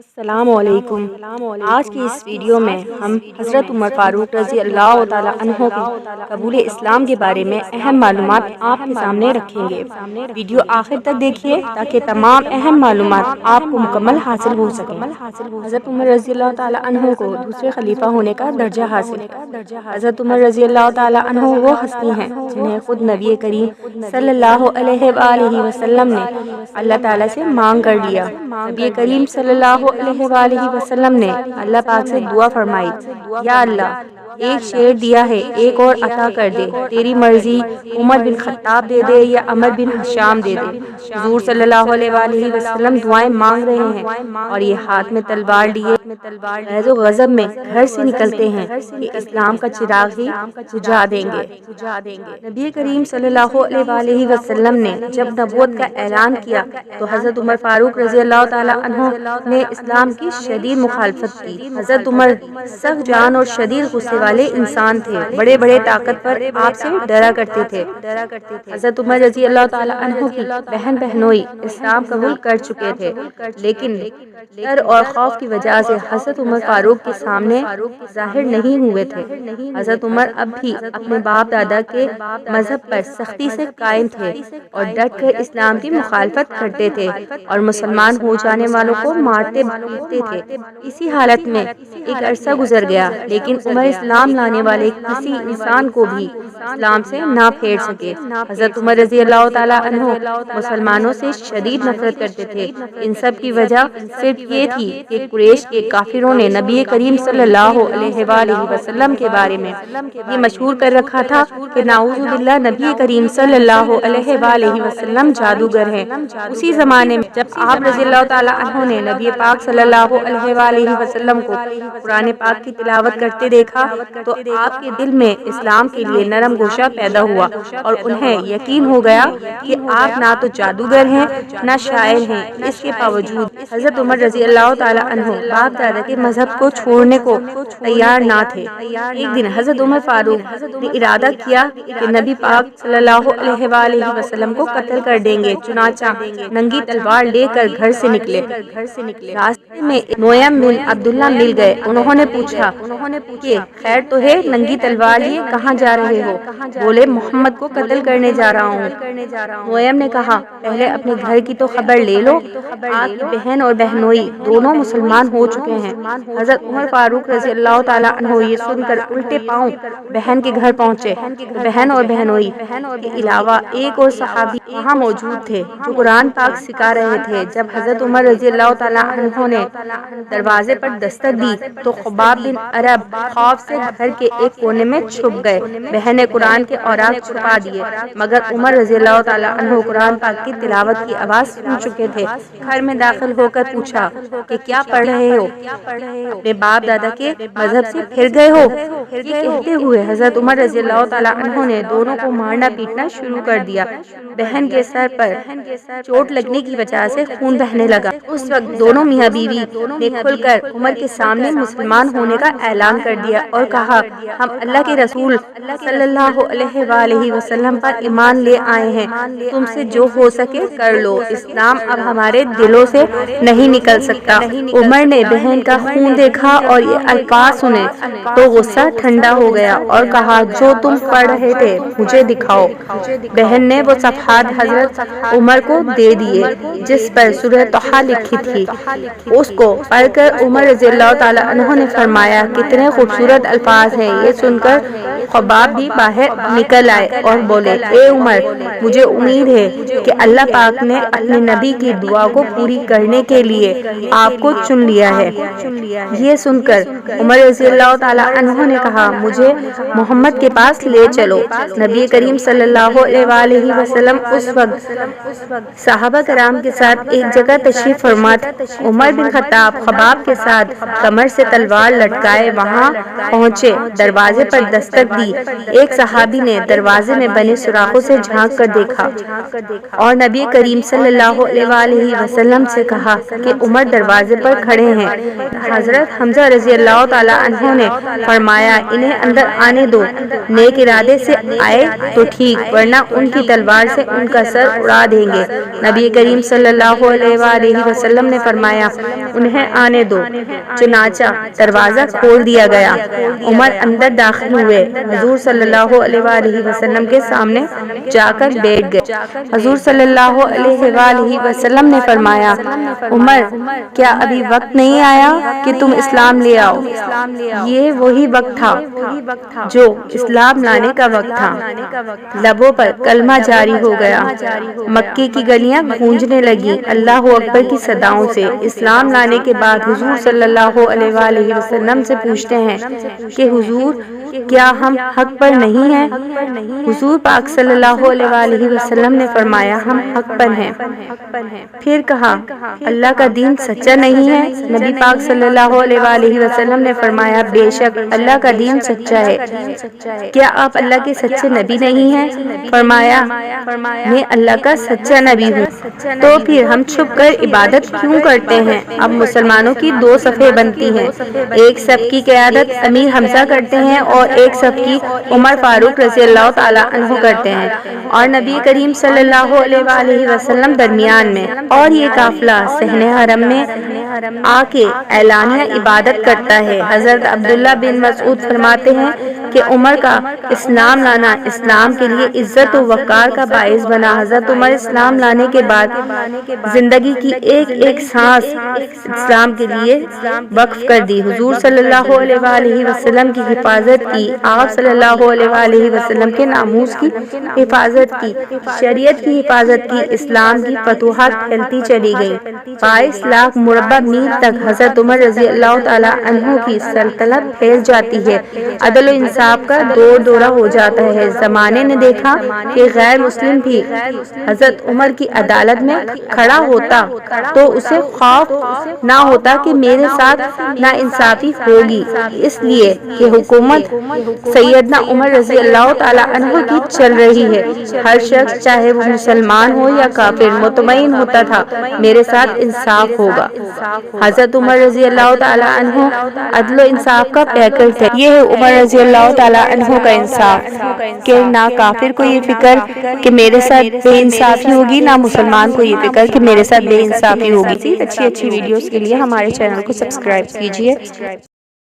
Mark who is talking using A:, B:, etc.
A: السلام علیکم۔ آج کی اس ویڈیو میں ہم حضرت عمر فاروق رضی اللہ تعالی عنہ کی قبول اسلام کے بارے میں اہم معلومات آپ کے سامنے رکھیں گے۔ ویڈیو آخر تک دیکھیے تاکہ تمام اہم معلومات آپ کو مکمل حاصل ہو سکیں۔ حضرت عمر رضی اللہ تعالی عنہ کو دوسرے خلیفہ ہونے کا درجہ حاصل ہے۔ حضرت عمر رضی اللہ تعالی عنہ وہ ہستی ہیں جنہیں خود نبی کریم صلی اللہ علیہ وآلہ وسلم نے اللہ تعالی سے مانگ کر لیا۔ نبی کریم صلی اللہ علیہ وآلہ وسلم نے اللہ پاک سے دعا فرمائی، یا اللہ ایک شیر دیا ہے، ایک اور عطا کر دے، تیری مرضی عمر بن خطاب دے دے یا عمر بن ہشام دے دے۔ حضور صلی اللہ علیہ وآلہ وسلم دعائیں مانگ رہے ہیں اور یہ ہاتھ میں تلوار لیے غیظ و غضب میں گھر سے نکلتے ہیں کہ اسلام کا چراغ ہی بجھا دیں گے۔ نبی کریم صلی اللہ علیہ وآلہ وسلم نے جب نبوت کا اعلان کیا تو حضرت عمر فاروق رضی اللہ تعالی عنہ نے اسلام کی شدید مخالفت کی۔ حضرت عمر سخت جان اور شدید غصے والے انسان تھے، بڑے بڑے طاقتور آپ سے ڈرا کرتے تھے۔ حضرت عمر رضی اللہ تعالی عنہ کی بہن بہنوئی اسلام قبول کر چکے تھے، لیکن ڈر اور خوف کی وجہ سے حضرت عمر فاروق کے سامنے ظاہر نہیں ہوئے تھے۔ حضرت عمر اب بھی اپنے باپ دادا کے مذہب پر سختی سے قائم تھے اور ڈٹ کر اسلام کی مخالفت کرتے تھے اور مسلمان ہو جانے والوں کو مارتے پیٹتے تھے۔ اسی حالت میں ایک عرصہ گزر گیا، لیکن عمر اسلام لانے والے کسی انسان کو بھی اسلام سے نہ پھیر سکے۔ حضرت عمر رضی اللہ تعالی عنہ مسلمانوں سے شدید نفرت کرتے تھے۔ ان سب کی وجہ صرف یہ تھی کہ قریش کے کافروں نے نبی کریم صلی اللہ علیہ وآلہ وسلم کے بارے میں یہ مشہور کر رکھا تھا کہ نعوذ باللہ نبی کریم صلی اللہ علیہ وآلہ وسلم جادوگر ہیں۔ اسی زمانے میں جب آپ رضی اللہ تعالی عنہ نے نبی پاک صلی اللہ علیہ وآلہ وسلم کو قرآن پاک کی تلاوت کرتے دیکھا تو آپ کے دل میں اسلام کے لیے نرم گوشہ پیدا ہوا اور انہیں یقین ہو گیا کہ آپ نہ تو جادوگر ہیں نہ شاعر ہیں۔ اس کے باوجود حضرت عمر رضی اللہ تعالی عنہ باپ دادا کے مذہب کو چھوڑنے کو تیار نہ تھے۔ ایک دن حضرت عمر فاروق نے ارادہ کیا کہ نبی پاک صلی اللہ علیہ وآلہ وسلم کو قتل کر دیں گے، چنانچہ ننگی تلوار لے کر گھر سے نکلے۔ راستے میں نعیم بن عبداللہ مل گئے۔ انہوں نے پوچھا کہ خیر تو ہے، ننگی تلوار لیے کہاں جا رہے ہو؟ بولے محمد کو قتل کرنے جا رہا ہوں۔ نعیم نے کہا پہلے اپنے گھر کی تو خبر لے لو، آپ کی بہن اور بہنوئی دونوں مسلمان ہو چکے ہیں۔ حضرت عمر فاروق رضی اللہ تعالی عنہ یہ سن کر الٹے پاؤں بہن کے گھر پہنچے۔ بہن اور بہنوئی کے علاوہ ایک اور صحابی وہاں موجود تھے جو قرآن پاک سکھا رہے تھے۔ جب حضرت عمر رضی اللہ تعالی عنہ نے دروازے پر دستک دی تو خباب بن عرب خوف سے گھر کے ایک کونے میں چھپ گئے۔ بہن نے قرآن کے اوراق چھپا دیے، مگر عمر رضی اللہ تعالی عنہ قرآن پاک کی تلاوت کی آواز سن چکے تھے۔ گھر میں داخل ہو کر پوچھا کہ کیا پڑھ رہے ہو؟ اپنے باپ دادا کے مذہب سے پھر گئے ہو؟ یہ کہتے ہوئے حضرت عمر رضی اللہ تعالی عنہ نے دونوں کو مارنا پیٹنا شروع کر دیا۔ بہن کے سر پر چوٹ لگنے کی وجہ سے خون بہنے لگا۔ اس وقت دونوں میاں بیوی نے کھل کر عمر کے سامنے مسلمان ہونے کا اعلان کر دیا اور کہا ہم اللہ کے رسول صلی اللہ علیہ وآلہ وسلم پر ایمان لے آئے ہیں، تم سے جو ہو سکے کر لو، اسلام اب ہمارے دلوں سے نہیں نکل سکتا۔ عمر نے بہن کا خون دیکھا اور یہ الفاظ سنے تو غصہ ٹھنڈا ہو گیا اور کہا جو تم پڑھ رہے تھے مجھے دکھاؤ۔ بہن نے وہ صفحات حضرت عمر کو دے دیے جس پر سورہ طٰہٰ لکھی تھی۔ اس کو پڑھ کر عمر رضی اللہ تعالی عنہ نے فرمایا کتنے خوبصورت الفاظ ہیں۔ یہ سن کر خباب بھی باہر نکل آئے اور بولے اے عمر، مجھے امید ہے کہ اللہ پاک نے اپنے نبی کی دعا کو پوری کرنے کے لیے آپ کو چن لیا ہے۔ یہ سن کر عمر رضی اللہ تعالی عنہ نے کہا مجھے محمد کے پاس لے چلو۔ نبی کریم صلی اللہ علیہ وآلہ وسلم اس وقت صحابہ کرام کے ساتھ ایک جگہ تشریف فرما تھے۔ عمر بن خطاب خباب کے ساتھ کمر سے تلوار لٹکائے وہاں پہنچے، دروازے پر دستک دی۔ ایک صحابی نے دروازے میں بنے سوراخوں سے جھانک کر دیکھا اور نبی کریم صلی اللہ علیہ وآلہ وسلم سے کہا کہ عمر دروازے پر کھڑے ہیں۔ حضرت حمزہ رضی اللہ تعالیٰ عنہ نے فرمایا انہیں اندر آنے دو، نیک ارادے سے آئے تو ٹھیک، ورنہ ان کی تلوار سے ان کا سر اڑا دیں گے۔ نبی کریم صلی اللہ علیہ وآلہ وسلم نے فرمایا انہیں آنے دو۔ چنانچہ دروازہ کھول دیا گیا، عمر اندر داخل ہوئے، حضور صلی اللہ علیہ وآلہ وسلم کے سامنے جا کر بیٹھ گئے۔ حضور صلی اللہ علیہ وآلہ وسلم نے فرمایا عمر کیا ابھی وقت نہیں آیا کہ تم اسلام لے آؤ؟ یہ وہی وقت تھا جو اسلام لانے کا وقت تھا۔ لبوں پر کلمہ جاری ہو گیا، مکے کی گلیاں گونجنے لگی اللہ اکبر کی صداؤں سے۔ اسلام لانے کے بعد حضور صلی اللہ علیہ وآلہ وسلم سے پوچھتے ہیں کہ حضور کیا ہم حق پر نہیں ہیں؟ حضور پاک صلی اللہ علیہ وآلہ وسلم نے فرمایا ہم حق پر ہیں۔ پھر کہا اللہ کا دین سچا نہیں ہے؟ نبی پاک صلی اللہ علیہ وآلہ وسلم نے فرمایا بے شک اللہ کا دین سچا ہے۔ کیا آپ اللہ کے سچے نبی نہیں ہیں؟ فرمایا میں اللہ کا سچا نبی ہوں۔ تو پھر ہم چھپ کر عبادت کیوں کرتے ہیں؟ اب مسلمانوں کی دو صفیں بنتی ہیں، ایک صف کی قیادت امیر حمزہ کرتے ہیں اور ایک صف کی عمر فاروق رضی اللہ تعالیٰ عنہ کرتے ہیں اور نبی کریم صلی اللہ علیہ وآلہ وسلم درمیان میں، اور یہ قافلہ صحن حرم میں آ کے اعلانیہ عبادت کرتا ہے۔ حضرت عبداللہ بن مسعود فرماتے ہیں کہ عمر کا اسلام لانا اسلام کے لیے عزت و وقار کا باعث بنا۔ حضرت عمر اسلام لانے کے بعد زندگی کی ایک ایک سانس اسلام کے لیے وقف کر دی۔ حضور صلی اللہ علیہ وآلہ وسلم کی حفاظت کی، آپ صلی اللہ علیہ وآلہ وسلم کے ناموس کی حفاظت کی، شریعت کی حفاظت کی، اسلام کی فتوحات پھیلتی چلی گئی۔ 22 لاکھ مربع میل تک حضرت عمر رضی اللہ تعالیٰ عنہ کی سلطنت پھیل جاتی ہے، عدل و انصاف کا دور دورہ ہو جاتا ہے۔ زمانے نے دیکھا کہ غیر مسلم بھی حضرت عمر کی عدالت میں کھڑا ہوتا تو اسے خوف نہ ہوتا کہ میرے ساتھ ناانصافی ہوگی، اس لیے کہ حکومت سیدنا عمر رضی اللہ تعالیٰ عنہ کی چل رہی ہے۔ ہر شخص چاہے وہ مسلمان ہو یا کافر مطمئن ہوتا تھا میرے ساتھ انصاف ہوگا۔ حضرت عمر رضی اللہ تعالیٰ عنہ عدل و انصاف کا پیکر تھے۔ یہ ہے عمر رضی اللہ تعالیٰ عنہ کا انصاف کہ نہ کافر کو یہ فکر کہ میرے ساتھ بے انصافی ہوگی، نہ مسلمان کو یہ فکر کہ میرے ساتھ بے انصافی ہوگی۔ اچھی ویڈیوز کے لیے ہمارے چینل کو سبسکرائب کیجیے۔